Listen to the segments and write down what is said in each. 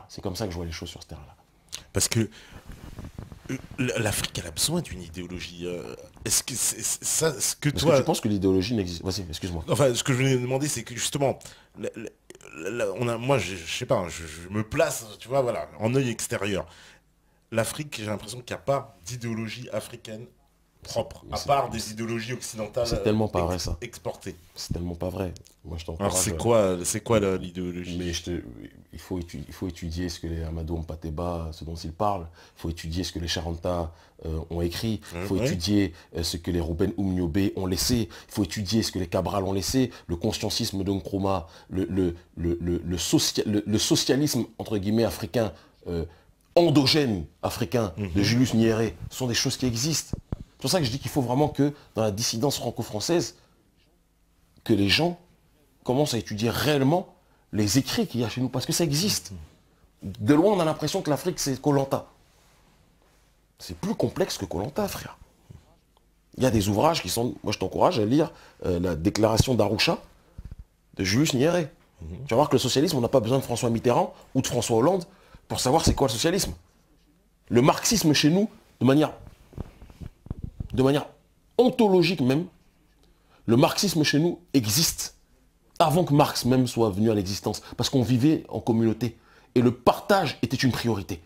Voilà, c'est comme ça que je vois les choses sur ce terrain-là. Parce que l'Afrique, elle a besoin d'une idéologie. Est-ce que c'est ça, ce que Est-ce que tu toi... penses que l'idéologie n'existe? Vas-y, excuse-moi. Enfin, ce que je voulais demander, c'est que justement, moi, je sais pas, je me place, tu vois, voilà, en œil extérieur. L'Afrique, j'ai l'impression qu'il n'y a pas d'idéologie africaine propre, Mais à part des idéologies occidentales c'est tellement pas vrai ça. exportées. C'est tellement pas vrai. Moi je Alors t'encourage. c'est quoi l'idéologie? Mais il faut étudier ce que les Amadou Mpateba, ce dont ils parlent. Il faut étudier ce que les Charanta ont écrit. Il faut Ouais. étudier ce que les Ruben Oumniobé ont laissé. Il faut étudier ce que les Cabral ont laissé. Le conscientisme de Nkrumah, le socialisme, entre guillemets, africain, endogène africain de Julius Nyerere, sont des choses qui existent. C'est pour ça que je dis qu'il faut vraiment que, dans la dissidence franco-française, que les gens commencent à étudier réellement les écrits qu'il y a chez nous, parce que ça existe. De loin, on a l'impression que l'Afrique, c'est Koh Lanta. C'est plus complexe que Koh Lanta, frère. Il y a des ouvrages qui sont... Moi, je t'encourage à lire la déclaration d'Arusha de Julius Nyerere. Tu vas voir que le socialisme, on n'a pas besoin de François Mitterrand ou de François Hollande pour savoir c'est quoi le socialisme. Le marxisme chez nous, de manière ontologique même, le marxisme chez nous existe avant que Marx même soit venu à l'existence, parce qu'on vivait en communauté. Et le partage était une priorité.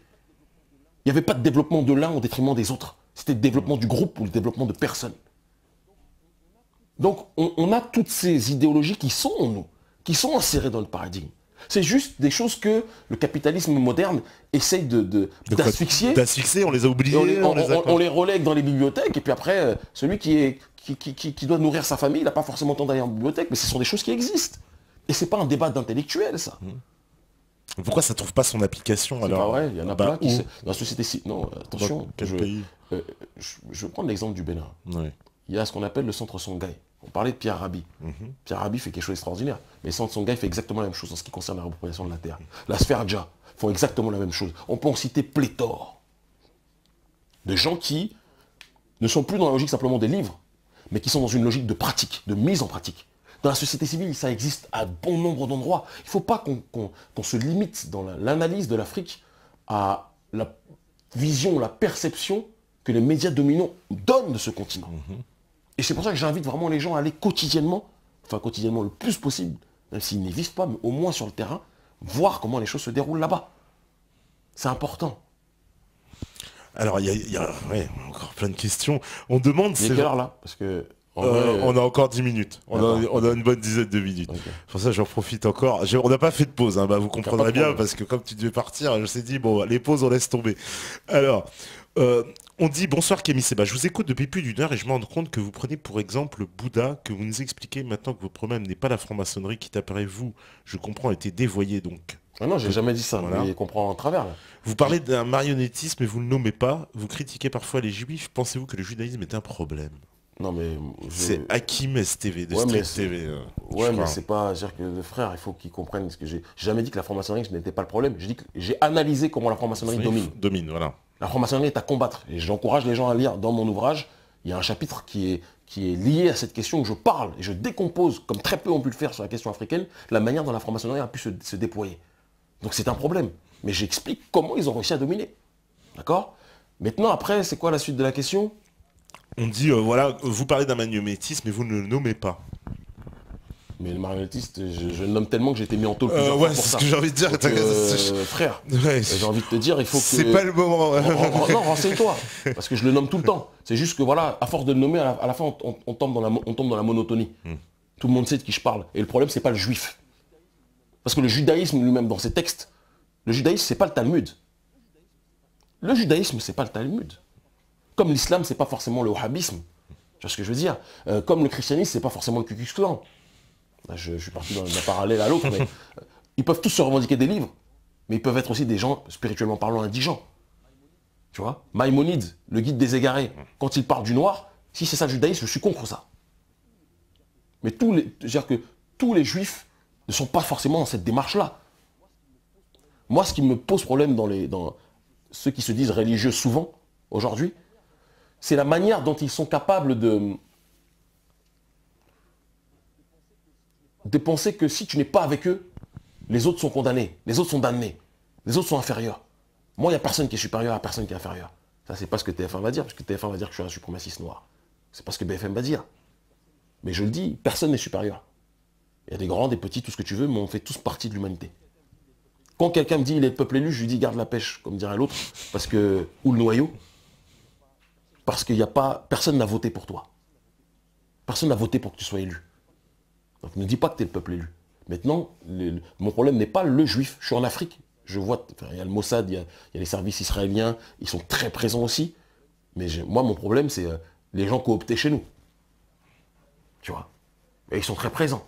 Il n'y avait pas de développement de l'un au détriment des autres. C'était le développement du groupe ou le développement de personnes. Donc on a toutes ces idéologies qui sont en nous, qui sont insérées dans le paradigme. C'est juste des choses que le capitalisme moderne essaye d'asphyxier. D'asphyxier, on les a oubliés. On les relègue dans les bibliothèques, et puis après, celui qui doit nourrir sa famille, il n'a pas forcément temps d'aller en bibliothèque, mais ce sont des choses qui existent. Et c'est pas un débat d'intellectuel, ça. Pourquoi ça trouve pas son application C'est alors? pas vrai, il y en a plein qui... Dans la société... Non, attention. Dans quel pays? Je vais prendre l'exemple du Bénin. Ouais. Il y a ce qu'on appelle le centre Songhai. On parlait de Pierre Rabhi. Pierre Rabhi fait quelque chose d'extraordinaire. Mais le centre Songhai fait exactement la même chose en ce qui concerne la repropriation de la terre. La sphère Dja font exactement la même chose. On peut en citer pléthore de gens qui ne sont plus dans la logique simplement des livres, mais qui sont dans une logique de pratique, de mise en pratique. Dans la société civile, ça existe à bon nombre d'endroits. Il ne faut pas qu'on se limite dans l'analyse de l'Afrique à la vision, la perception que les médias dominants donnent de ce continent. Et c'est pour ça que j'invite vraiment les gens à aller quotidiennement le plus possible, même s'ils n'y vivent pas, mais au moins sur le terrain, voir comment les choses se déroulent là-bas. C'est important. Alors, il y a ouais, encore plein de questions. On demande... Il est quelle heure là? Parce que... on a encore 10 minutes. On a une bonne dizaine de minutes. Okay. Pour ça, j'en profite encore. On n'a pas fait de pause, hein, bah, vous comprendrez bien, parce que comme tu devais partir, je me suis dit, bon, les pauses, on laisse tomber. Alors, on dit, bonsoir Kémy Séba, je vous écoute depuis plus d'une heure et je me rends compte que vous prenez pour exemple Bouddha, que vous nous expliquez maintenant que votre problème n'est pas la franc-maçonnerie qui, d'après vous, je comprends, a été dévoyée, donc... Ah non, j'ai jamais dit ça, Voilà. mais il comprend en travers. Là. Vous parlez d'un marionnettisme et vous ne le nommez pas. Vous critiquez parfois les juifs. Pensez-vous que le judaïsme est un problème? Non, mais... C'est Hakim STV, de ouais, Street mais TV. Ouais, mais c'est pas... C'est-à-dire que le frère, il faut qu'il comprenne ce que j'ai... J'ai jamais dit que la franc-maçonnerie, ce n'était pas le problème. J'ai dit que j'ai analysé comment la franc-maçonnerie domine. Domine, voilà. La franc-maçonnerie est à combattre. Et j'encourage les gens à lire dans mon ouvrage. Il y a un chapitre qui est lié à cette question où je parle et je décompose, comme très peu ont pu le faire sur la question africaine, la manière dont la franc-maçonnerie a pu se déployer. Donc c'est un problème. Mais j'explique comment ils ont réussi à dominer. D'accord? Maintenant, après, c'est quoi la suite de la question? On dit, voilà, vous parlez d'un marionnettisme mais vous ne le nommez pas. Mais le marionnettiste, je le nomme tellement que j'ai été mis en taule plusieurs fois ouais, pour c'est ça. ce que j'ai envie de dire. Donc, frère, ouais, j'ai envie de te dire, il faut que... C'est pas le moment. Non, renseigne-toi. Parce que je le nomme tout le temps. C'est juste que voilà, à force de le nommer, à la fin, on tombe dans la monotonie. Tout le monde sait de qui je parle. Et le problème, c'est pas le juif. Parce que le judaïsme lui-même, dans ses textes, le judaïsme, c'est pas le Talmud. Le judaïsme, c'est pas le Talmud. Comme l'islam, c'est pas forcément le wahhabisme. Tu vois ce que je veux dire? Comme le christianisme, c'est pas forcément le Ku Klux Klan. Là, je suis parti d'un parallèle à l'autre, mais ils peuvent tous se revendiquer des livres, mais ils peuvent être aussi des gens, spirituellement parlant, indigents. Tu vois? Maïmonide, le guide des égarés, quand il parle du noir, si c'est ça le judaïsme, je suis contre ça. Mais c'est-à-dire que tous les juifs ne sont pas forcément dans cette démarche-là. Moi, ce qui me pose problème dans ceux qui se disent religieux souvent, aujourd'hui, c'est la manière dont ils sont capables de penser que si tu n'es pas avec eux, les autres sont condamnés, les autres sont damnés. Les autres sont inférieurs. Moi, il n'y a personne qui est supérieur à personne qui est inférieur. Ça, c'est pas ce que TF1 va dire, parce que TF1 va dire que je suis un suprémaciste noir. C'est pas ce que BFM va dire. Mais je le dis, personne n'est supérieur. Il y a des grands, des petits, tout ce que tu veux, mais on fait tous partie de l'humanité. Quand quelqu'un me dit il est le peuple élu, je lui dis garde la pêche, comme dirait l'autre, parce que, ou le noyau, parce qu'il n'y a pas, personne n'a voté pour toi. Personne n'a voté pour que tu sois élu. Donc ne dis pas que tu es le peuple élu. Maintenant, mon problème n'est pas le juif. Je suis en Afrique. Je vois, il y a le Mossad, il y a les services israéliens, ils sont très présents aussi. Mais moi, mon problème, c'est les gens cooptés chez nous. Tu vois. Et ils sont très présents.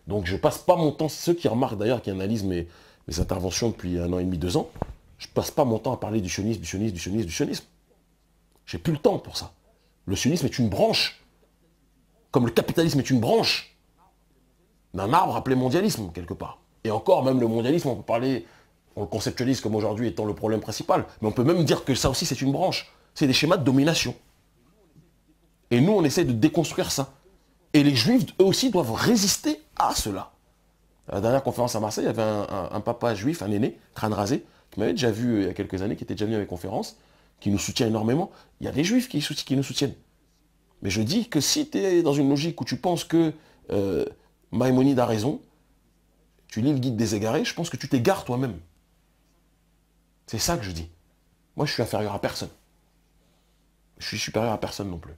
Donc je passe pas mon temps, ceux qui remarquent d'ailleurs, qui analysent mes interventions depuis 1 an et demi, 2 ans, je passe pas mon temps à parler du sionisme, du sionisme, du sionisme, du sionisme. J'ai plus le temps pour ça. Le sionisme est une branche. Comme le capitalisme est une branche d'un arbre appelé mondialisme, quelque part. Et encore, même le mondialisme, on peut parler, on le conceptualise comme aujourd'hui étant le problème principal, mais on peut même dire que ça aussi c'est une branche. C'est des schémas de domination. Et nous, on essaie de déconstruire ça. Et les juifs, eux aussi, doivent résister à cela. À la dernière conférence à Marseille, il y avait un papa juif, un aîné, crâne rasé, qui m'avait déjà vu il y a quelques années, qui était déjà venu à mes conférences, qui nous soutient énormément. Il y a des juifs qui nous soutiennent. Mais je dis que si tu es dans une logique où tu penses que Maïmonide a raison, tu lis le guide des égarés, je pense que tu t'égares toi-même. C'est ça que je dis. Moi, je suis inférieur à personne. Je suis supérieur à personne non plus.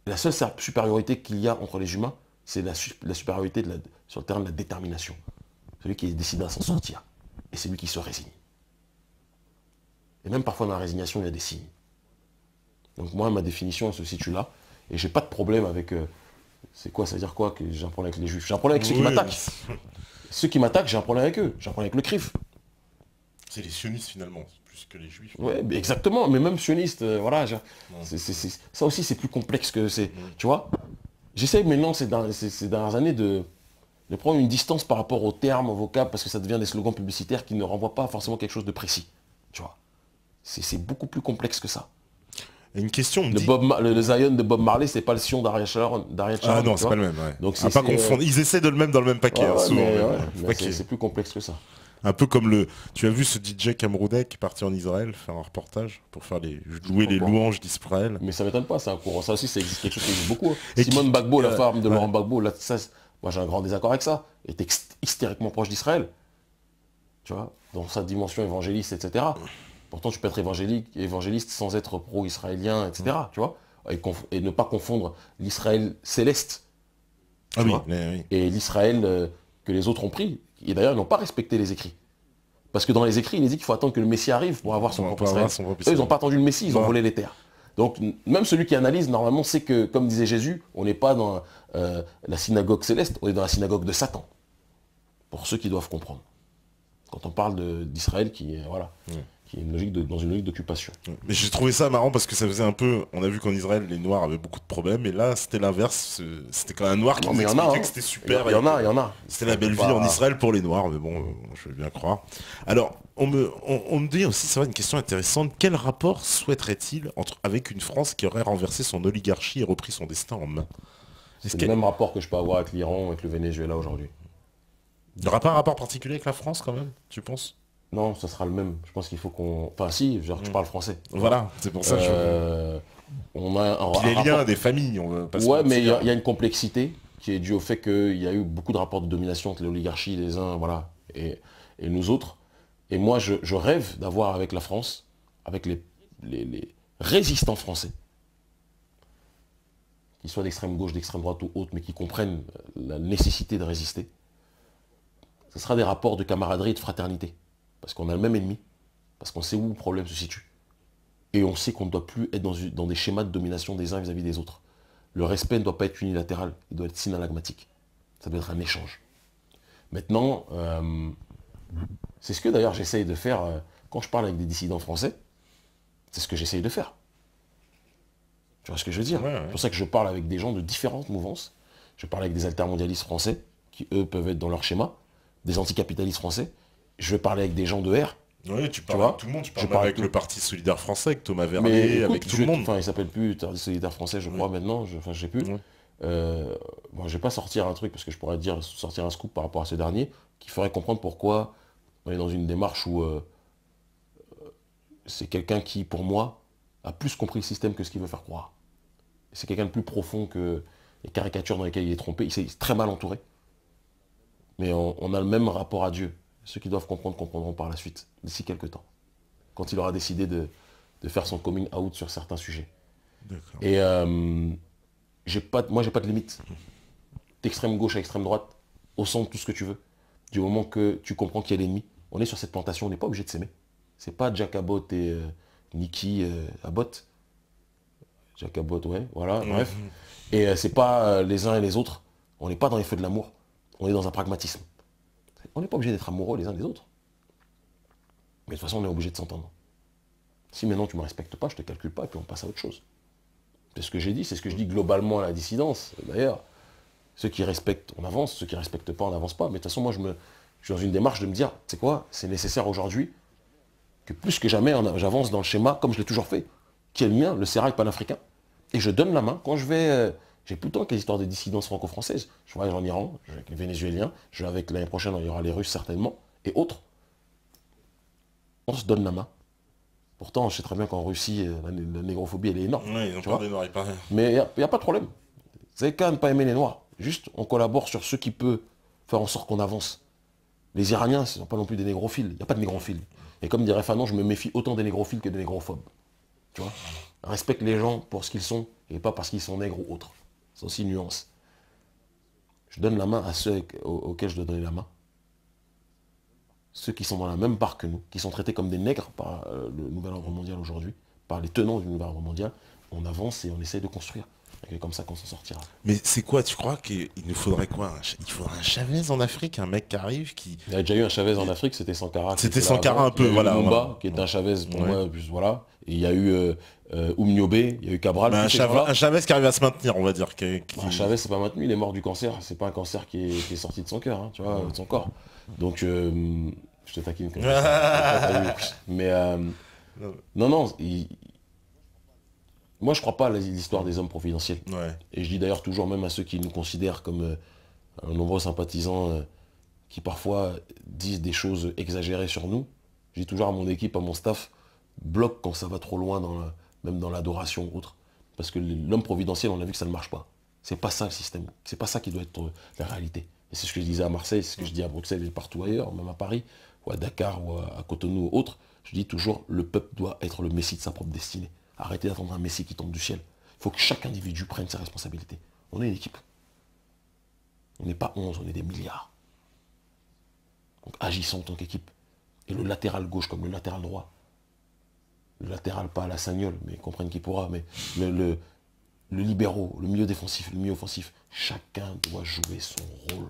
La seule supériorité qu'il y a entre les humains, c'est la supériorité sur le terrain de la détermination. Celui qui décide à s'en sortir. Et c'est lui qui se résigne. Et même parfois dans la résignation, il y a des signes. Donc moi, ma définition, elle se situe là. Et j'ai pas de problème avec... c'est quoi, ça veut dire quoi que j'ai un problème avec les juifs? J'ai un problème avec ceux qui m'attaquent. Ceux qui m'attaquent, j'ai un problème avec eux. J'ai un problème avec le CRIF. C'est les sionistes finalement, plus que les juifs. Ouais, exactement. Mais même sionistes, voilà. Ça aussi, c'est plus complexe que c'est... Tu vois? J'essaie maintenant, ces dernières années, de prendre une distance par rapport aux termes, aux vocables, parce que ça devient des slogans publicitaires qui ne renvoient pas forcément quelque chose de précis. Tu vois? C'est beaucoup plus complexe que ça. Une question le Zion de Bob Marley, c'est pas le Sion d'Ariel Sharon. Ah non, c'est pas le même. Ouais. Donc pas confondre. Ils essaient de le même dans le même paquet. C'est plus complexe que ça. Un peu comme tu as vu ce DJ camerounais qui est parti en Israël faire un reportage pour faire jouer les louanges d'Israël. Mais ça m'étonne pas, c'est un courant. Ça aussi, c'est quelque chose qui existe beaucoup. Simone Gbagbo, la femme de Laurent Gbagbo, là, moi j'ai un grand désaccord avec ça. Elle est hystériquement proche d'Israël. Tu vois, dans sa dimension évangéliste, etc. Pourtant, tu peux être évangéliste sans être pro-israélien, etc. Tu vois, et ne pas confondre l'Israël céleste et l'Israël que les autres ont pris. Et d'ailleurs, ils n'ont pas respecté les écrits. Parce que dans les écrits, il est dit qu'il faut attendre que le Messie arrive pour avoir son propre Israël. Eux, ils n'ont pas attendu le Messie, ils ont volé les terres. Donc, même celui qui analyse, normalement, sait que, comme disait Jésus, on n'est pas dans la synagogue céleste, on est dans la synagogue de Satan. Pour ceux qui doivent comprendre. Quand on parle d'Israël qui est dans une logique d'occupation. Mais j'ai trouvé ça marrant parce que ça faisait un peu... On a vu qu'en Israël, les Noirs avaient beaucoup de problèmes, et là, c'était l'inverse. C'était quand même un Noir qui nous expliquait que c'était super. Il y en a. C'était la belle vie en Israël pour les Noirs, mais bon, je veux bien croire. Alors, on me dit aussi, c'est vrai, une question intéressante. Quel rapport souhaiterait-il avec une France qui aurait renversé son oligarchie et repris son destin en main? C'est le même rapport que je peux avoir avec l'Iran, avec le Venezuela aujourd'hui. Il n'y aura pas un rapport particulier avec la France quand même, tu penses? Non, ça sera le même. Je pense qu'il faut qu'on... Enfin si, genre, tu parles français. Voilà, c'est pour ça que on a les liens des familles, on va pas se ouais, mais il y mentir. a une complexité qui est due au fait qu'il y a eu beaucoup de rapports de domination entre l'oligarchie, les uns, voilà, et nous autres. Et moi, je rêve d'avoir avec la France, avec les résistants français, qu'ils soient d'extrême gauche, d'extrême droite ou autres, mais qui comprennent la nécessité de résister. Ce sera des rapports de camaraderie et de fraternité. Parce qu'on a le même ennemi, parce qu'on sait où le problème se situe. Et on sait qu'on ne doit plus être dans des schémas de domination des uns vis-à-vis des autres. Le respect ne doit pas être unilatéral, il doit être synalagmatique. Ça doit être un échange. Maintenant, c'est ce que d'ailleurs j'essaye de faire quand je parle avec des dissidents français. C'est ce que j'essaye de faire. Tu vois ce que je veux dire? C'est pour ça que je parle avec des gens de différentes mouvances. Je parle avec des altermondialistes français, qui eux peuvent être dans leur schéma, des anticapitalistes français. Je vais parler avec des gens de R. Oui, tu parles avec tout le monde. Tu parles avec le Parti Solidaire Français, avec Thomas Vernet, mais écoute, avec tout le monde. Enfin, il s'appelle plus Parti Solidaire Français, je crois, maintenant. Je sais plus. Bon, je vais pas sortir un truc, parce que je pourrais sortir un scoop par rapport à ce dernier, qui ferait comprendre pourquoi On est dans une démarche où c'est quelqu'un qui, pour moi, a plus compris le système que ce qu'il veut faire croire. C'est quelqu'un de plus profond que les caricatures dans lesquelles il est trompé. Il s'est très mal entouré. Mais on a le même rapport à Dieu. Ceux qui doivent comprendre comprendront par la suite, d'ici quelques temps. Quand il aura décidé de faire son coming out sur certains sujets. Et moi, j'ai pas de limite. D'extrême gauche à extrême droite, au centre, tout ce que tu veux. Du moment que tu comprends qui est l'ennemi, on est sur cette plantation, on n'est pas obligé de s'aimer. C'est pas Jack Abbott et Nicky Abbott. Jack Abbott, ouais, voilà, bref. Et c'est pas les uns et les autres. On n'est pas dans les feux de l'amour. On est dans un pragmatisme. On n'est pas obligé d'être amoureux les uns des autres. Mais de toute façon, on est obligé de s'entendre. Si maintenant tu ne me respectes pas, je ne te calcule pas et puis on passe à autre chose. C'est ce que j'ai dit, c'est ce que je dis globalement à la dissidence. D'ailleurs, ceux qui respectent, on avance, ceux qui ne respectent pas, on n'avance pas. Mais de toute façon, moi, je suis dans une démarche de me dire, c'est quoi? C'est nécessaire aujourd'hui que plus que jamais, j'avance dans le schéma comme je l'ai toujours fait, qui est le mien, le sérail panafricain. Et je donne la main quand je vais... j'ai tout le temps avec les histoires de dissidence franco-française. Je voyage en Iran, je vais avec les Vénézuéliens, je vais avec l'année prochaine, il y aura les Russes certainement, et autres. On se donne la main. Pourtant, je sais très bien qu'en Russie, la négrophobie, elle est énorme. Oui, ils ont pas des noirs, mais il n'y a pas de problème. C'est qu'à ne pas aimer les noirs. Juste, on collabore sur ce qui peut faire en sorte qu'on avance. Les Iraniens, ce ne sont pas non plus des négrophiles. Il n'y a pas de négrophiles. Et comme dirait Fanon, je me méfie autant des négrophiles que des négrophobes. Tu vois? Respecte les gens pour ce qu'ils sont et pas parce qu'ils sont nègres ou autres. C'est aussi une nuance. Je donne la main à ceux auxquels je dois donner la main. Ceux qui sont dans la même barque que nous, qui sont traités comme des nègres par le nouvel ordre mondial aujourd'hui, par les tenants du nouvel ordre mondial, on avance et on essaye de construire. C'est comme ça qu'on s'en sortira. Mais c'est quoi, tu crois qu'il nous faudrait quoi? Il faudrait un Chavez en Afrique, un mec qui arrive qui... Il y a déjà eu un Chavez en Afrique, c'était Sankara. C'était Sankara un peu, voilà. Lumumba, qui est un Chavez pour moi, voilà. Et il y a eu Oumniobé, il y a eu Cabral. Un Chavez qui arrive à se maintenir, on va dire. Un Chavez, c'est pas maintenu, il est mort du cancer. C'est pas un cancer qui est sorti de son cœur, hein, tu vois, de son corps. Donc, je te taquine comme ça. Mais, non, moi, je crois pas à l'histoire des hommes providentiels. Ouais. Et je dis d'ailleurs toujours, même à ceux qui nous considèrent comme nombreux sympathisants qui parfois disent des choses exagérées sur nous, je dis toujours à mon équipe, à mon staff, bloque quand ça va trop loin, même dans l'adoration ou autre. Parce que l'homme providentiel, on a vu que ça ne marche pas. C'est pas ça le système. C'est pas ça qui doit être la réalité. Et c'est ce que je disais à Marseille, c'est ce que je dis à Bruxelles et partout ailleurs, même à Paris, ou à Dakar, ou à Cotonou ou autre. Je dis toujours, le peuple doit être le messie de sa propre destinée. Arrêtez d'attendre un messie qui tombe du ciel. Il faut que chaque individu prenne ses responsabilités. On est une équipe. On n'est pas 11, on est des milliards. Donc agissons en tant qu'équipe. Et le latéral gauche comme le latéral droit. Le latéral pas à la Sagnole, mais comprenne qui pourra. Mais le libéraux, le milieu défensif, le milieu offensif. Chacun doit jouer son rôle.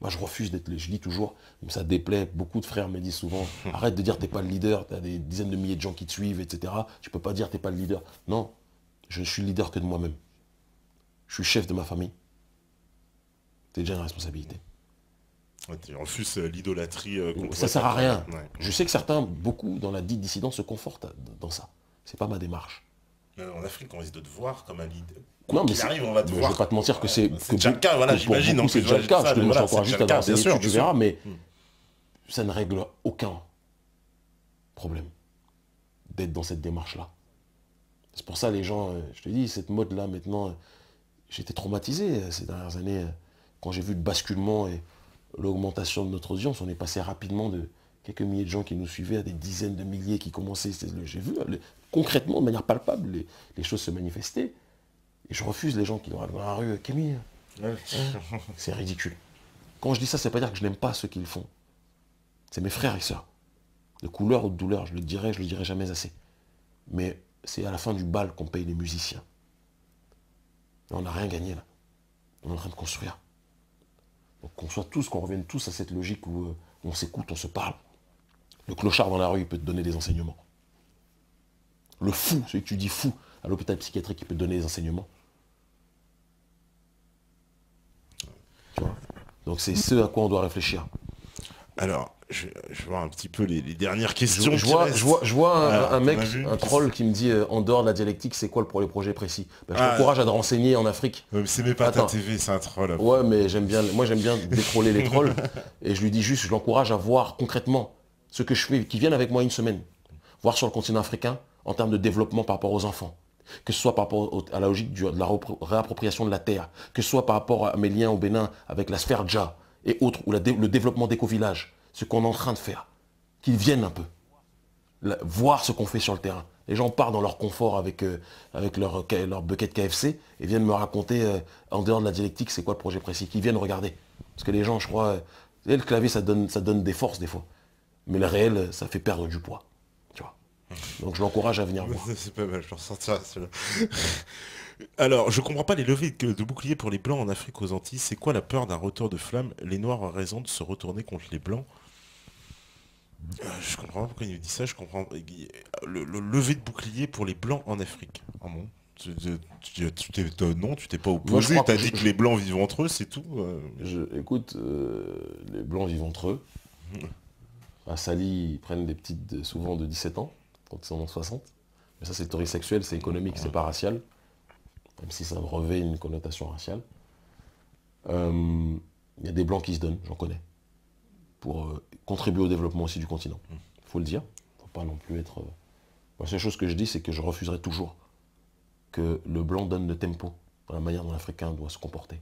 Moi, je refuse d'être je dis toujours, ça déplaît, beaucoup de frères me disent souvent, arrête de dire t'es pas le leader, t'as des dizaines de milliers de gens qui te suivent, etc. Tu peux pas dire t'es pas le leader. Non, je suis le leader que de moi-même. Je suis chef de ma famille. C'est déjà une responsabilité. Ouais, tu refuses l'idolâtrie. Ça sert à rien. Ouais. Je sais que certains, beaucoup dans la dite dissidence, se confortent dans ça. C'est pas ma démarche. En Afrique, on risque de te voir comme un leader. Non, mais arrive, on va te voir. Je vais pas te mentir que c'est déjà le cas, voilà, j'imagine. C'est déjà le cas, je te encourage juste à voir bien sûr, tu verras, mais ça ne règle aucun problème d'être dans cette démarche-là. C'est pour ça les gens, je te dis, cette mode-là maintenant, j'étais traumatisé ces dernières années, quand j'ai vu le basculement et l'augmentation de notre audience, on est passé rapidement de quelques milliers de gens qui nous suivaient à des dizaines de milliers qui commençaient, j'ai vu concrètement, de manière palpable, les choses se manifester. Et je refuse les gens qui vont dans la rue, Camille, c'est ridicule. Quand je dis ça, c'est pas dire que je n'aime pas ceux qui le font. C'est mes frères et sœurs. De couleur ou de douleur, je le dirai jamais assez. Mais c'est à la fin du bal qu'on paye les musiciens. Et on n'a rien gagné là. On est en train de construire. Donc qu'on revienne tous à cette logique où on s'écoute, on se parle. Le clochard dans la rue, il peut te donner des enseignements. Le fou, celui que tu dis fou, à l'hôpital psychiatrique, il peut te donner des enseignements. Tu vois. Donc c'est ce à quoi on doit réfléchir. Alors, je vois un petit peu les dernières questions. Je vois un mec, vu, un troll qui me dit en dehors de la dialectique, c'est quoi le projet précis? Ben, je Ah, t'encourage à te renseigner en Afrique. c'est même pas ta Attends. TV, c'est un troll. Après. Ouais, mais moi j'aime bien détroller les trolls. Et je lui dis juste, je l'encourage à voir concrètement ce que je fais, qu'ils viennent avec moi une semaine. Voir sur le continent africain en termes de développement par rapport aux enfants. Que ce soit par rapport à la logique de la réappropriation de la terre. Que ce soit par rapport à mes liens au Bénin avec la sphère Dja et autres, ou le développement d'éco-villages. Ce qu'on est en train de faire. Qu'ils viennent un peu. Voir ce qu'on fait sur le terrain. Les gens partent dans leur confort avec leur bucket KFC et viennent me raconter, en dehors de la dialectique, c'est quoi le projet précis. Qu'ils viennent regarder. Parce que les gens, je crois, le clavier, ça donne des forces des fois. Mais le réel, ça fait perdre du poids. Tu vois. Donc je l'encourage à venir voir. C'est pas mal, je vais ressortir celui-là. Alors, je comprends pas les levées de boucliers pour les Blancs en Afrique aux Antilles. C'est quoi la peur d'un retour de flamme? Les Noirs ont raison de se retourner contre les Blancs. Je comprends pas pourquoi il me dit ça. Je comprends. Le lever de bouclier pour les Blancs en Afrique. Ah bon? Non, tu t'es pas opposé. T'as dit que les Blancs vivent entre eux, c'est tout. Écoute, les Blancs vivent entre eux. À Sali, ils prennent des petites souvent de 17 ans, quand ils en ont 60. Mais ça, c'est théorie sexuelle, c'est économique, c'est pas racial. Même si ça revêt une connotation raciale. Il y a des Blancs qui se donnent, j'en connais, pour contribuer au développement aussi du continent. Il faut le dire. Il ne faut pas non plus être... La seule chose que je dis, c'est que je refuserai toujours que le Blanc donne le tempo dans la manière dont l'Africain doit se comporter.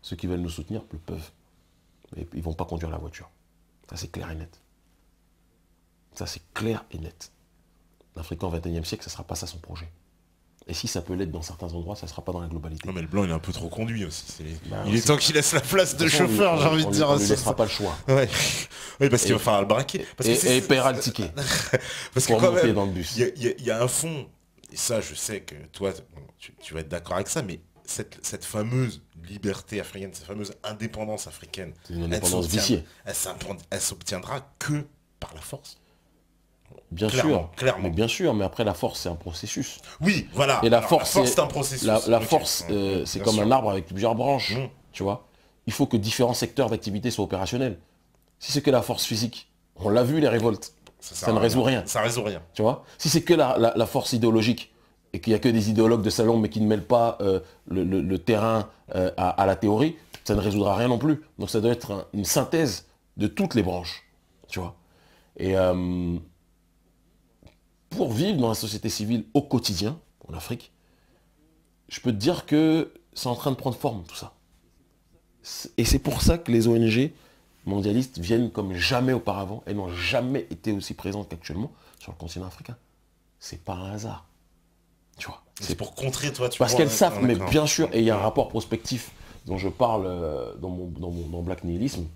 Ceux qui veulent nous soutenir le peuvent. Mais ils ne vont pas conduire la voiture. Ça, c'est clair et net. Ça, c'est clair et net. L'Africain au XXIe siècle, ça ne sera pas ça son projet. Et si ça peut l'être dans certains endroits, ça ne sera pas dans la globalité. Non mais le Blanc, il est un peu trop conduit aussi. Il est temps qu'il laisse la place de chauffeur, j'ai envie de dire. On ne lui laissera pas le choix. Ouais. Oui, parce qu'il va falloir le braquer. Et paiera le ticket. Parce pour que quand monter même, dans le bus. Il y a un fond, et ça je sais que toi, tu vas être d'accord avec ça, mais cette fameuse liberté africaine, cette fameuse indépendance africaine, c'est une indépendance viciée. Elle s'obtiendra que par la force. Bien sûr, mais bien sûr, mais après la force c'est un processus. Oui, voilà. Et la force c'est un processus. La force, c'est comme un arbre avec plusieurs branches, tu vois. Il faut que différents secteurs d'activité soient opérationnels. Si c'est que la force physique, on l'a vu les révoltes, ça ne résout rien. Ça résout rien. Tu vois. Si c'est que la force idéologique et qu'il n'y a que des idéologues de salon mais qui ne mêlent pas le terrain à la théorie, ça ne résoudra rien non plus. Donc ça doit être une synthèse de toutes les branches, tu vois. Et pour vivre dans la société civile au quotidien, en Afrique, je peux te dire que c'est en train de prendre forme tout ça. Et c'est pour ça que les ONG mondialistes viennent comme jamais auparavant et n'ont jamais été aussi présentes qu'actuellement sur le continent africain. C'est pas un hasard. Tu vois. C'est pour contrer, toi, tu vois. Parce qu'elles savent, mais bien sûr, et il y a un rapport prospectif dont je parle dans Black Nihilisme,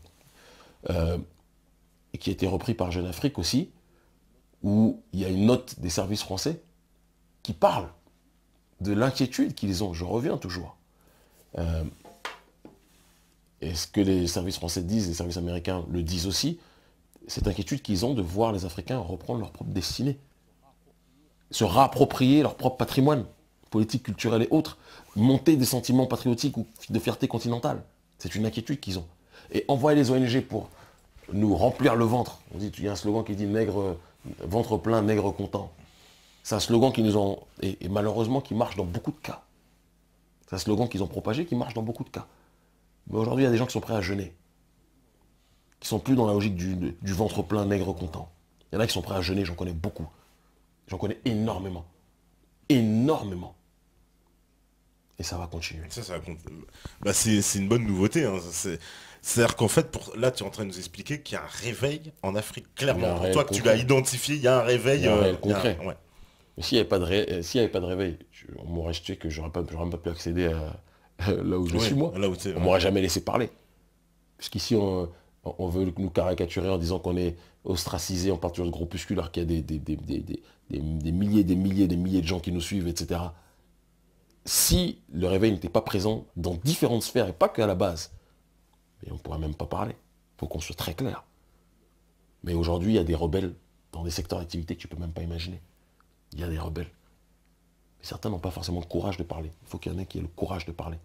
et qui a été repris par Jeune Afrique aussi, où il y a une note des services français qui parle de l'inquiétude qu'ils ont. Je reviens toujours. Et ce que les services français disent, les services américains le disent aussi, cette inquiétude qu'ils ont de voir les Africains reprendre leur propre destinée, se réapproprier leur propre patrimoine, politique, culturel et autres, monter des sentiments patriotiques ou de fierté continentale. C'est une inquiétude qu'ils ont. Et envoyer les ONG pour nous remplir le ventre. On dit, il y a un slogan qui dit ventre plein, nègre content. C'est un slogan qui nous ont, et malheureusement qui marche dans beaucoup de cas. C'est un slogan qu'ils ont propagé qui marche dans beaucoup de cas. Mais aujourd'hui, il y a des gens qui sont prêts à jeûner. Qui sont plus dans la logique du ventre plein, nègre content. Il y en a qui sont prêts à jeûner, j'en connais beaucoup. J'en connais énormément. Énormément. Et ça va continuer. Bah, c'est une bonne nouveauté. Hein. C'est-à-dire qu'en fait, là, tu es en train de nous expliquer qu'il y a un réveil en Afrique. Clairement, pour toi, que tu l'as identifié, il y a un réveil. Il y a un réel concret. Ouais. Mais s'il n'y avait pas de réveil, on m'aurait jeté que j'aurais même pas pu accéder à là où je suis moi. On m'aurait jamais laissé parler. Puisqu'ici, on veut nous caricaturer en disant qu'on est ostracisé, on parle toujours de groupuscules, alors qu'il y a des milliers de gens qui nous suivent, etc. Si le réveil n'était pas présent dans différentes sphères, et pas qu'à la base, mais on ne pourrait même pas parler. Il faut qu'on soit très clair. Mais aujourd'hui, il y a des rebelles dans des secteurs d'activité que tu ne peux même pas imaginer. Il y a des rebelles. Mais certains n'ont pas forcément le courage de parler. Il faut qu'il y en ait qui aient le courage de parler,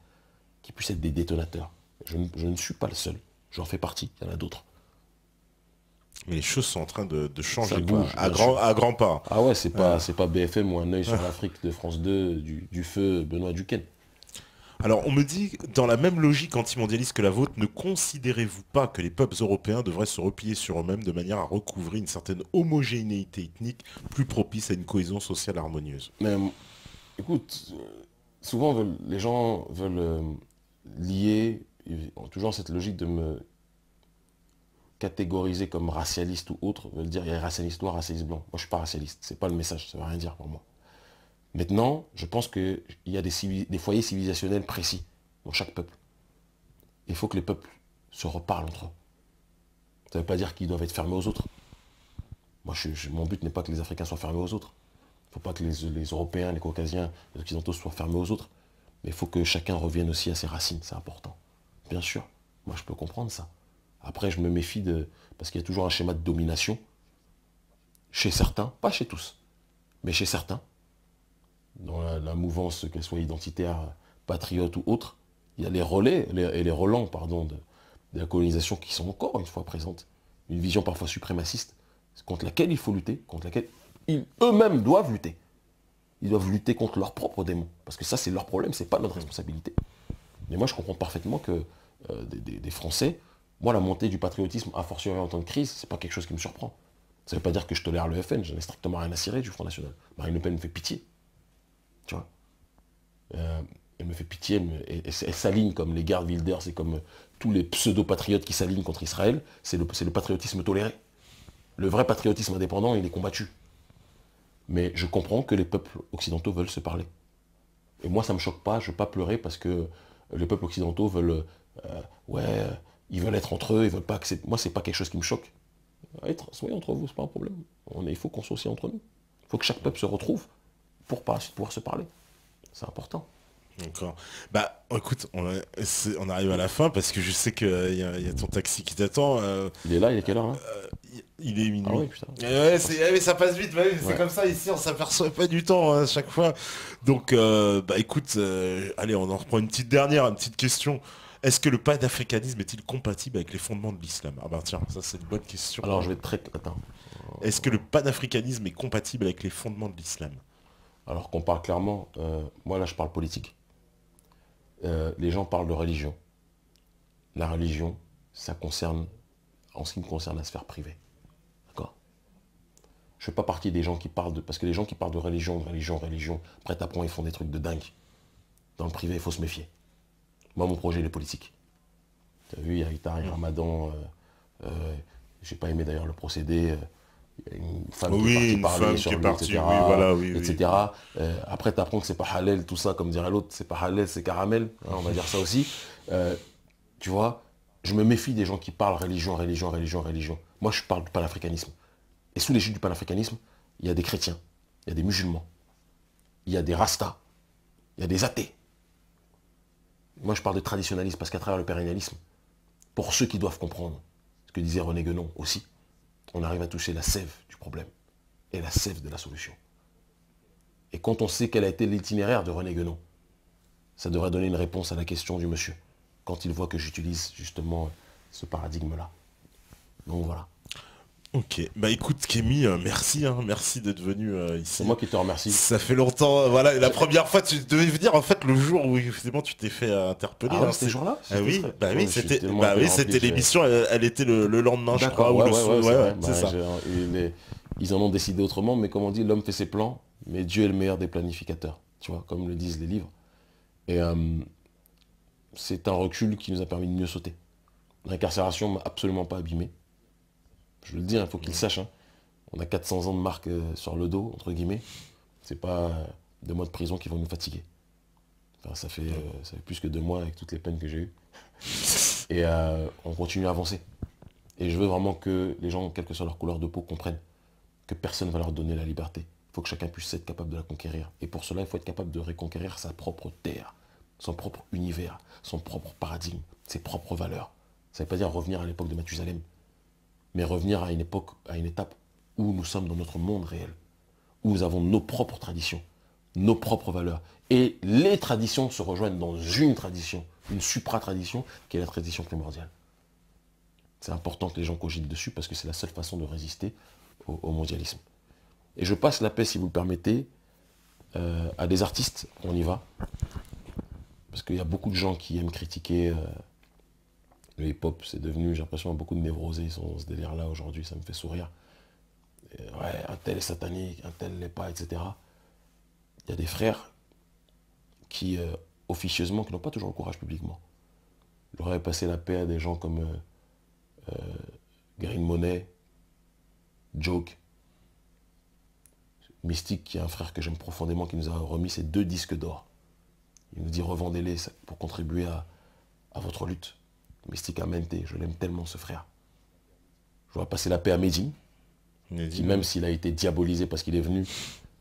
qui puissent être des détonateurs. Je ne suis pas le seul. J'en fais partie, il y en a d'autres. Mais les choses sont en train de changer, Ça quoi, bouge, à bien sûr. à grands pas. Ah ouais, c'est pas BFM ou un œil sur l'Afrique de France 2 du feu Benoît Duquesne. Alors, on me dit, dans la même logique antimondialiste que la vôtre, ne considérez-vous pas que les peuples européens devraient se replier sur eux-mêmes de manière à recouvrer une certaine homogénéité ethnique plus propice à une cohésion sociale harmonieuse? Mais écoute, souvent les gens veulent lier, ils ont toujours cette logique de me catégoriser comme racialiste ou autre, veulent dire il y a racialiste noir, racialiste blanc. Moi je suis pas racialiste, c'est pas le message, ça veut rien dire pour moi. Maintenant, je pense qu'il y a des foyers civilisationnels précis dans chaque peuple. Il faut que les peuples se reparlent entre eux. Ça ne veut pas dire qu'ils doivent être fermés aux autres. Moi, mon but n'est pas que les Africains soient fermés aux autres. Il ne faut pas que les Européens, les Caucasiens, les Occidentaux soient fermés aux autres. Mais il faut que chacun revienne aussi à ses racines, c'est important. Bien sûr, moi je peux comprendre ça. Après, je me méfie parce qu'il y a toujours un schéma de domination chez certains, pas chez tous, mais chez certains, dans la mouvance, qu'elle soit identitaire, patriote ou autre, il y a les relais et les relents de la colonisation qui sont encore une fois présentes. Une vision parfois suprémaciste, contre laquelle il faut lutter, contre laquelle eux-mêmes doivent lutter. Ils doivent lutter contre leurs propres démons. Parce que ça, c'est leur problème, c'est pas notre responsabilité. Mais moi, je comprends parfaitement que des Français, moi, la montée du patriotisme, a fortiori en temps de crise, c'est pas quelque chose qui me surprend. Ça ne veut pas dire que je tolère le FN, j'en ai strictement rien à cirer du Front National. Marine Le Pen me fait pitié. Tu vois, elle me fait pitié, elle s'aligne comme les Geert Wilders et comme tous les pseudo-patriotes qui s'alignent contre Israël. C'est le patriotisme toléré. Le vrai patriotisme indépendant, il est combattu. Mais je comprends que les peuples occidentaux veulent se parler. Et moi, ça ne me choque pas, je ne veux pas pleurer parce que les peuples occidentaux veulent... ils veulent être entre eux, ils veulent pas accepter... Moi, c'est pas quelque chose qui me choque. Soyez entre vous, c'est pas un problème. Il faut qu'on soit aussi entre nous. Il faut que chaque peuple se retrouve pour pouvoir se parler. C'est important. D'accord. Bah, écoute, on arrive à la fin parce que je sais qu'il y a ton taxi qui t'attend. Il est là, il est quelle heure là? Il est minuit. Ah oui, putain. Mais ça passe vite, c'est Ouais. comme ça ici, on s'aperçoit pas du temps à chaque fois. Donc, bah écoute, allez, on en reprend une petite question. Est-ce que le panafricanisme est-il compatible avec les fondements de l'islam? Ah bah tiens, ça c'est une bonne question. Alors je vais être très... Attends. Est-ce que le panafricanisme est compatible avec les fondements de l'islam? Alors qu'on parle clairement, moi là je parle politique. Les gens parlent de religion. La religion, ça concerne, en ce qui me concerne, la sphère privée. D'accord? Je ne fais pas partie des gens qui parlent de... Parce que les gens qui parlent de religion, après t'apprends, ils font des trucs de dingue. Dans le privé, il faut se méfier. Moi, mon projet, il est politique. Tu as vu, il y a Itar et Ramadan. J'ai pas aimé d'ailleurs le procédé. Il y a une femme qui est partie parler sur lui, etc. oui, voilà, oui, etc. Après, tu apprends que c'est pas halal, tout ça, comme dirait l'autre, c'est pas halal, c'est caramel. Hein, on va dire ça aussi. Tu vois, je me méfie des gens qui parlent religion. Moi, je parle du panafricanisme. Et sous l'égide du panafricanisme, il y a des chrétiens, il y a des musulmans, il y a des rastas, il y a des athées. Moi, je parle de traditionnalisme parce qu'à travers le pérennialisme, pour ceux qui doivent comprendre ce que disait René Guénon aussi, on arrive à toucher la sève du problème et la sève de la solution. Et quand on sait quel a été l'itinéraire de René Guénon, ça devrait donner une réponse à la question du monsieur, quand il voit que j'utilise justement ce paradigme-là. Donc voilà. Ok, bah écoute Kémy, merci, merci d'être venu ici. C'est moi qui te remercie. Ça fait longtemps, voilà, et la première fois tu devais venir en fait le jour où effectivement tu t'es fait interpeller. Ah ouais, c'était ce jour-là? Ah oui, Oui, c'était l'émission, elle était le lendemain je crois, ouais, c'est ça. Ils en ont décidé autrement, mais comme on dit, l'homme fait ses plans, mais Dieu est le meilleur des planificateurs, tu vois, comme le disent les livres. Et c'est un recul qui nous a permis de mieux sauter. L'incarcération m'a absolument pas abîmé. Je le dis, il faut qu'ils sachent. Hein. On a 400 ans de marque sur le dos, entre guillemets. C'est pas 2 mois de prison qui vont nous fatiguer. Enfin, ça fait plus que 2 mois avec toutes les peines que j'ai eues. Et on continue à avancer. Et je veux vraiment que les gens, quelle que soit leur couleur de peau, comprennent que personne ne va leur donner la liberté. Il faut que chacun puisse être capable de la conquérir. Et pour cela, il faut être capable de reconquérir sa propre terre, son propre univers, son propre paradigme, ses propres valeurs. Ça ne veut pas dire revenir à l'époque de Mathusalem, mais revenir à une époque, à une étape où nous sommes dans notre monde réel, où nous avons nos propres traditions, nos propres valeurs. Et les traditions se rejoignent dans une tradition, une supra-tradition, qui est la tradition primordiale. C'est important que les gens cogitent dessus parce que c'est la seule façon de résister au mondialisme. Et je passe la paix, si vous le permettez, à des artistes. On y va. Parce qu'il y a beaucoup de gens qui aiment critiquer le hip-hop. C'est devenu, j'ai l'impression, beaucoup de névrosés sont ce délire-là aujourd'hui. Ça me fait sourire. Et ouais, un tel est satanique, un tel l'est pas, etc. Il y a des frères qui, officieusement, qui n'ont pas toujours le courage publiquement. J'aurais passé la paix à des gens comme Green Money, Joke, Mystique, qui est un frère que j'aime profondément, qui nous a remis ces 2 disques d'or. Il nous dit revendez-les pour contribuer à votre lutte. Mystique a menté, je l'aime tellement ce frère. Je dois passer la paix à Medine, qui même s'il a été diabolisé parce qu'il est venu,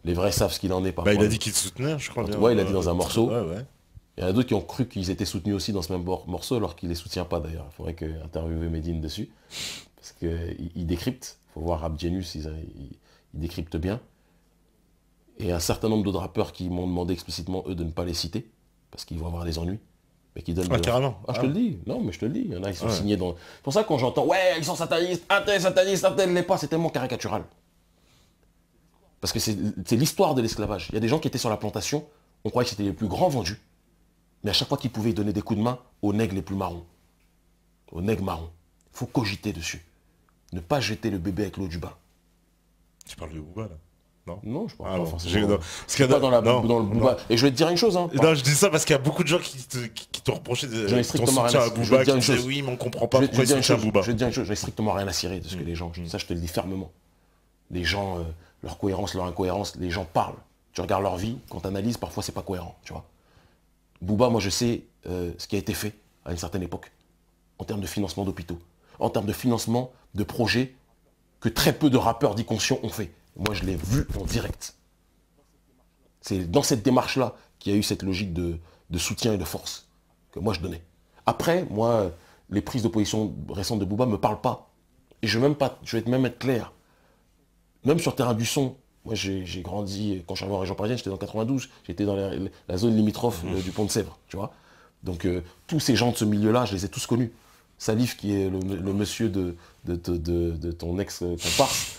les vrais savent ce qu'il en est parfois. Bah, il a dit qu'il soutenait, je crois bien. Ouais, il a dit dans un morceau. Ouais. Il y en a d'autres qui ont cru qu'ils étaient soutenus aussi dans ce même morceau, alors qu'il ne les soutient pas d'ailleurs. Il faudrait interviewer Medine dessus. Parce qu'il décrypte. Il faut voir Rap Genius, il décrypte bien. Et un certain nombre d'autres rappeurs qui m'ont demandé explicitement, eux, de ne pas les citer, parce qu'ils vont avoir des ennuis. Mais qui donnent carrément. Je te le dis. Non, mais je te le dis. Il y en a, ils sont signés dans... C'est pour ça que quand j'entends, ouais, ils sont satanistes, un tel l'est pas, c'est tellement caricatural. Parce que c'est l'histoire de l'esclavage. Il y a des gens qui étaient sur la plantation, on croyait que c'était les plus grands vendus. Mais à chaque fois qu'ils pouvaient donner des coups de main aux nègres les plus marrons. Aux nègres marrons. Il faut cogiter dessus. Ne pas jeter le bébé avec l'eau du bain. Tu parles de Booba, là? Non, je parle pas forcément. Parce qu'il y a dans le Booba. Et je vais te dire une chose. Hein, non, je dis ça parce qu'il y a beaucoup de gens qui te reprochaient ton soutien à Booba, qui disaient oui, mais on comprend pas pourquoi ils soutiennent Booba. Je vais te dire une chose, j'en ai strictement rien à cirer de ce que les gens... Ça, je te le dis fermement. Les gens, leur cohérence, leur incohérence, les gens parlent. Tu regardes leur vie, quand tu analyses, parfois c'est pas cohérent, tu vois. Booba, moi je sais ce qui a été fait à une certaine époque, en termes de financement d'hôpitaux, en termes de financement de projets que très peu de rappeurs dits conscients ont fait. Moi je l'ai vu en direct. C'est dans cette démarche-là qu'il y a eu cette logique de soutien et de force que moi je donnais. Après, moi, les prises de position récentes de Booba ne me parlent pas. Et je vais même être clair. Même sur le terrain du son, moi j'ai grandi, quand je suis arrivé en région parisienne, j'étais dans 92, j'étais dans la zone limitrophe du Pont de Sèvres, tu vois. Donc tous ces gens de ce milieu-là, je les ai tous connus. Salif, qui est le monsieur de ton ex-comparse.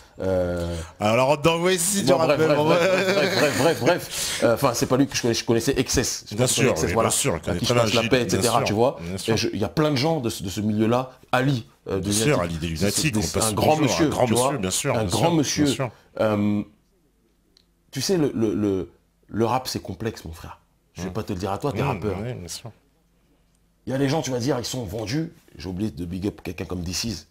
Alors dans Voici, tu rappelles. Bref. Enfin, c'est pas lui que je connaissais, Excess. Bien sûr, voilà, bien sûr. À qui je passe la paix, etc. Tu vois. Il y a plein de gens de ce milieu-là. Ali. Bien sûr, Ali des Lunatiques. Un grand monsieur, bien sûr. Un grand monsieur. Tu sais, le rap, c'est complexe, mon frère. Je vais pas te le dire à toi, t'es rappeur. Oui, bien sûr. Il y a des gens, tu vas dire, ils sont vendus. J'ai oublié de big up quelqu'un comme DC's.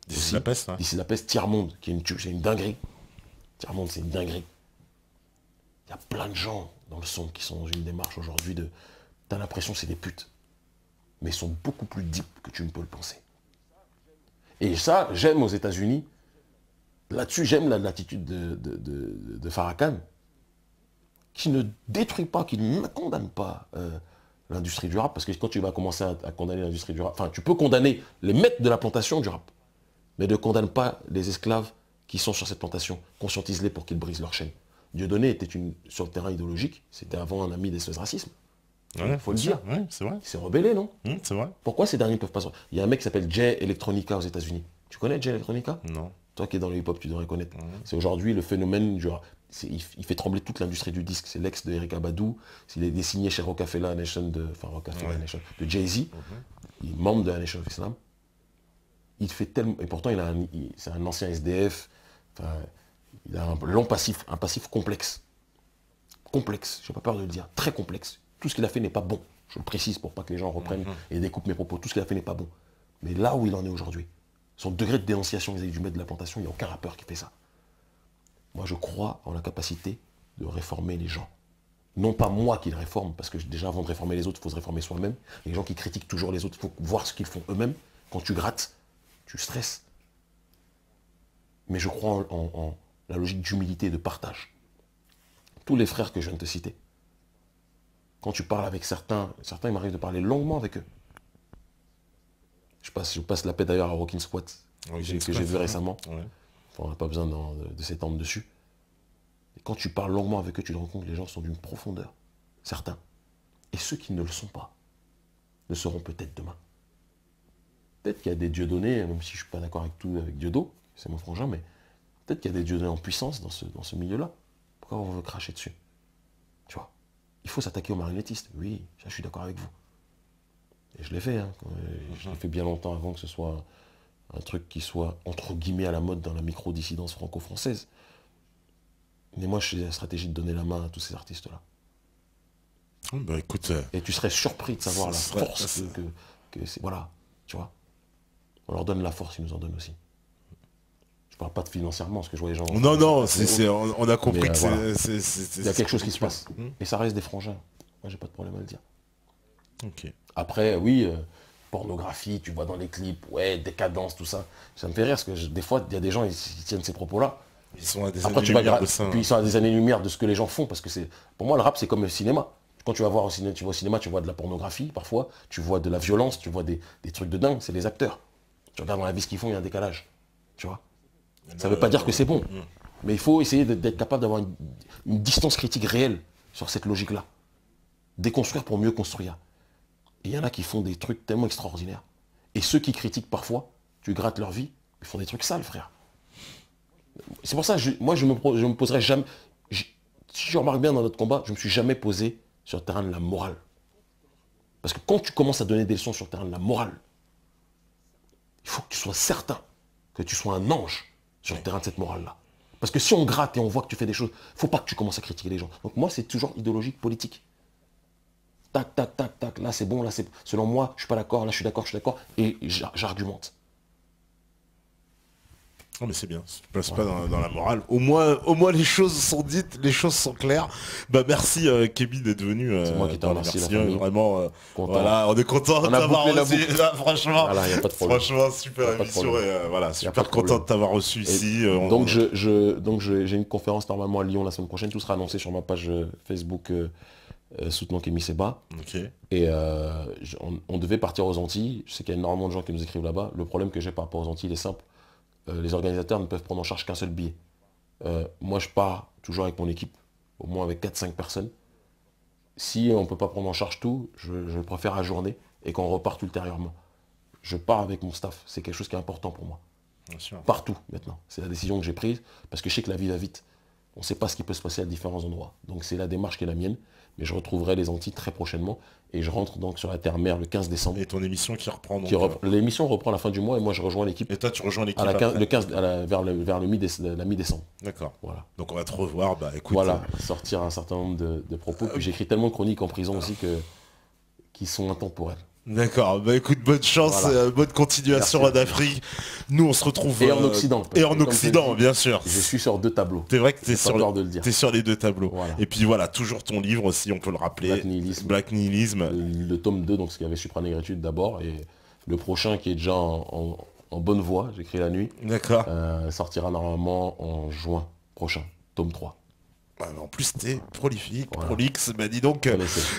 DC's La Peste. DC's La Peste, Tiers-Monde, c'est une dinguerie. Tiers-Monde, c'est une dinguerie. Il y a plein de gens dans le son qui sont dans une démarche aujourd'hui de... T'as l'impression que c'est des putes. Mais ils sont beaucoup plus deep que tu ne peux le penser. Et ça, j'aime aux États-Unis. Là-dessus, j'aime l'attitude de Farrakhan, qui ne détruit pas, qui ne condamne pas l'industrie du rap, parce que quand tu vas commencer à condamner l'industrie du rap, enfin, tu peux condamner les maîtres de la plantation du rap, mais ne condamne pas les esclaves qui sont sur cette plantation. Conscientise-les pour qu'ils brisent leur chaîne. Dieudonné était sur le terrain idéologique, c'était avant un ami des SOS Racisme. Il faut le dire. Ouais, c'est vrai. Il s'est rebellé, non? C'est vrai. Pourquoi ces derniers ne peuvent pas... Il y a un mec qui s'appelle Jay Electronica aux États-Unis. Tu connais Jay Electronica? Non. Toi qui es dans le hip-hop, tu devrais connaître. C'est aujourd'hui le phénomène du rap. Il fait trembler toute l'industrie du disque. C'est l'ex de Erykah Badu. Il est signé chez Rockefeller Nation de Jay-Z. Il est membre de la Nation of Islam. Il fait tellement... Et pourtant, c'est un ancien SDF. Enfin, il a un long passif, un passif complexe. Complexe, je n'ai pas peur de le dire. Très complexe. Tout ce qu'il a fait n'est pas bon. Je le précise pour pas que les gens reprennent et découpent mes propos. Tout ce qu'il a fait n'est pas bon. Mais là où il en est aujourd'hui, son degré de dénonciation vis-à-vis du maître de la plantation, il n'y a aucun rappeur qui fait ça. Moi, je crois en la capacité de réformer les gens. Non pas moi qui les réforme, parce que déjà, avant de réformer les autres, il faut se réformer soi-même. Les gens qui critiquent toujours les autres, il faut voir ce qu'ils font eux-mêmes. Quand tu grattes, tu stresses. Mais je crois en la logique d'humilité et de partage. Tous les frères que je viens de te citer, quand tu parles avec certains, il m'arrive de parler longuement avec eux. Je passe la paix d'ailleurs à Rockin' Squat, que j'ai vu récemment. Ouais. Enfin, on n'a pas besoin de s'étendre dessus. Et quand tu parles longuement avec eux, tu te rends compte que les gens sont d'une profondeur. Certains. Et ceux qui ne le sont pas, le seront peut-être demain. peut-être qu'il y a des Dieudonné, même si je ne suis pas d'accord avec tout avec Dieudo, c'est mon frangin, mais peut-être qu'il y a des Dieudonné en puissance dans ce milieu-là. Pourquoi on veut cracher dessus? Tu vois, il faut s'attaquer aux marionnettistes. Oui, ça, je suis d'accord avec vous. Et je l'ai fait, hein. Je l'ai fait bien longtemps avant que ce soit un truc qui soit, entre guillemets, à la mode dans la micro-dissidence franco-française. Mais moi, je suis la stratégie de donner la main à tous ces artistes-là. Bah écoute... Et tu serais surpris de savoir la force que c'est... Voilà, tu vois. On leur donne la force, ils nous en donnent aussi. Je parle pas de financièrement, parce que je vois les gens... Non, non, on a compris que voilà. c'est... Il y a quelque chose qui se passe. Et ça reste des frangins. Moi, j'ai pas de problème à le dire. Ok. Après, oui, pornographie, tu vois dans les clips, ouais, décadence, tout ça. Ça me fait rire, parce que des fois, il y a des gens, ils tiennent ces propos-là. Ils sont à des années-lumière de ça. Puis ils sont à des années-lumière de ce que les gens font, parce que c'est... Pour moi, le rap, c'est comme le cinéma. Quand tu vas voir au cinéma, tu vois de la pornographie, parfois, tu vois de la violence, tu vois des trucs de dingue, c'est les acteurs. Tu regardes dans la vie ce qu'ils font, il y a un décalage. Tu vois. Ça ne veut pas dire que c'est bon. Mais il faut essayer d'être capable d'avoir une distance critique réelle sur cette logique-là. Déconstruire pour mieux construire. Et il y en a qui font des trucs tellement extraordinaires. Et ceux qui critiquent parfois, tu grattes leur vie, ils font des trucs sales, frère. C'est pour ça, moi, je me poserai jamais... Si je remarque bien dans notre combat, je ne me suis jamais posé sur le terrain de la morale. Parce que quand tu commences à donner des leçons sur le terrain de la morale, il faut que tu sois certain que tu sois un ange sur le terrain de cette morale-là. Parce que si on gratte et on voit que tu fais des choses, il ne faut pas que tu commences à critiquer les gens. Donc moi, c'est toujours idéologique, politique. Tac, tac, tac, tac, là c'est bon, là c'est... Selon moi, je ne suis pas d'accord, là je suis d'accord, et j'argumente. Non mais c'est bien, tu passes pas dans la morale. Au moins les choses sont dites, les choses sont claires. Bah merci Kevin d'être venu. C'est moi qui te remercie. Vraiment, voilà, on est content de t'avoir reçu. Là, franchement, voilà, y a pas de problème. Franchement, super émission et voilà, super content de t'avoir reçu ici. Donc j'ai une conférence normalement à Lyon la semaine prochaine. Tout sera annoncé sur ma page Facebook soutenant Kémy Séba. Okay. Et on devait partir aux Antilles. Je sais qu'il y a énormément de gens qui nous écrivent là-bas. Le problème que j'ai par rapport aux Antilles, il est simple. Les organisateurs ne peuvent prendre en charge qu'un seul billet. Moi, je pars toujours avec mon équipe, au moins avec 4-5 personnes. Si on ne peut pas prendre en charge tout, je préfère ajourner et qu'on reparte ultérieurement. Je pars avec mon staff, c'est quelque chose qui est important pour moi. Bien sûr. Partout, maintenant. C'est la décision que j'ai prise, parce que je sais que la vie va vite. On ne sait pas ce qui peut se passer à différents endroits. Donc c'est la démarche qui est la mienne. Mais je retrouverai les Antilles très prochainement. Et je rentre donc sur la Terre-Mer le 15 décembre. Et ton émission qui reprend donc... L'émission reprend à la fin du mois et moi je rejoins l'équipe. Et toi tu rejoins l'équipe vers la mi-décembre. D'accord. Voilà. Donc on va te revoir, bah écoute... Voilà, sortir un certain nombre de propos. Puis j'écris tellement de chroniques en prison aussi qui sont intemporelles. D'accord, bah écoute, bonne chance, voilà. Bonne continuation en Afrique. Nous on se retrouve... Et en Occident. Et en Occident, bien sûr. Je suis sur 2 tableaux. C'est vrai que t'es sur les 2 tableaux. Voilà. Et puis voilà, toujours ton livre aussi, on peut le rappeler. Black Nihilisme. Le tome 2, donc ce qu'il y avait Supranégritude d'abord, et le prochain qui est déjà en bonne voie, j'écris la nuit. D'accord. Sortira normalement en juin prochain, tome 3. En plus t'es prolifique, prolixe, bah dis donc,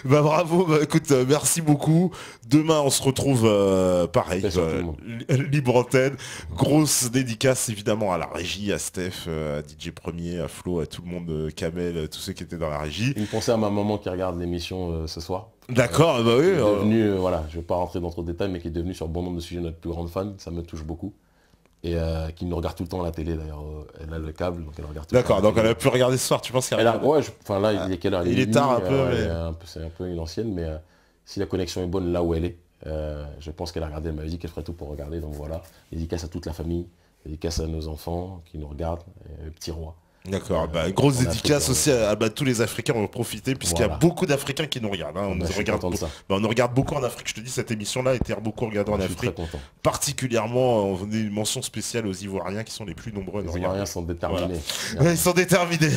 bah bravo, bah écoute, merci beaucoup. Demain on se retrouve pareil, libre antenne, grosse dédicace évidemment à la régie, à Steph, à DJ Premier, à Flo, à tout le monde, Kamel, tous ceux qui étaient dans la régie. Une pensée à ma maman qui regarde l'émission ce soir. D'accord, bah oui. Devenue, voilà, je vais pas rentrer dans trop de détails, mais qui est devenue sur bon nombre de sujets notre plus grande fan, ça me touche beaucoup. Et qui nous regarde tout le temps à la télé d'ailleurs, elle a le câble, donc elle regarde tout le temps. D'accord, donc elle a pu regarder ce soir, tu penses qu'elle a... Ouais, enfin là, il est quelle heure? Il est tard un peu, mais... C'est un peu une ancienne, mais si la connexion est bonne là où elle est, je pense qu'elle a regardé, elle m'a dit qu'elle ferait tout pour regarder, donc voilà. Dédicace à toute la famille, dédicace à nos enfants qui nous regardent, le petit roi. D'accord, bah, grosse dédicace aussi à tous les Africains, on va en profiter puisqu'il y a beaucoup d'Africains qui nous regardent. Hein. On nous regarde beaucoup en Afrique, je te dis, cette émission-là a été beaucoup regardée en Afrique. Particulièrement, on a une mention spéciale aux Ivoiriens qui sont les plus nombreux. Les Ivoiriens sont déterminés. Voilà. Ils sont déterminés.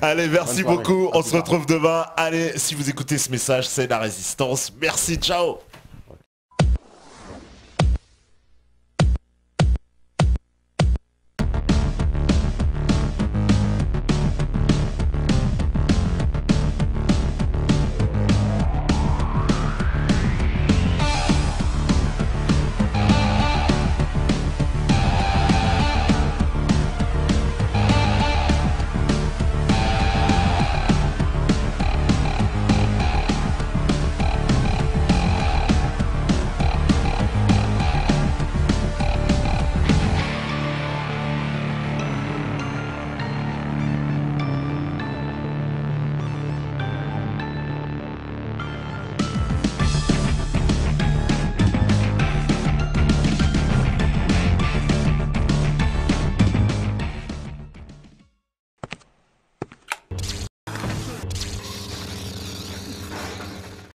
Allez, merci beaucoup, on se retrouve demain. Allez, si vous écoutez ce message, c'est la résistance. Merci, ciao.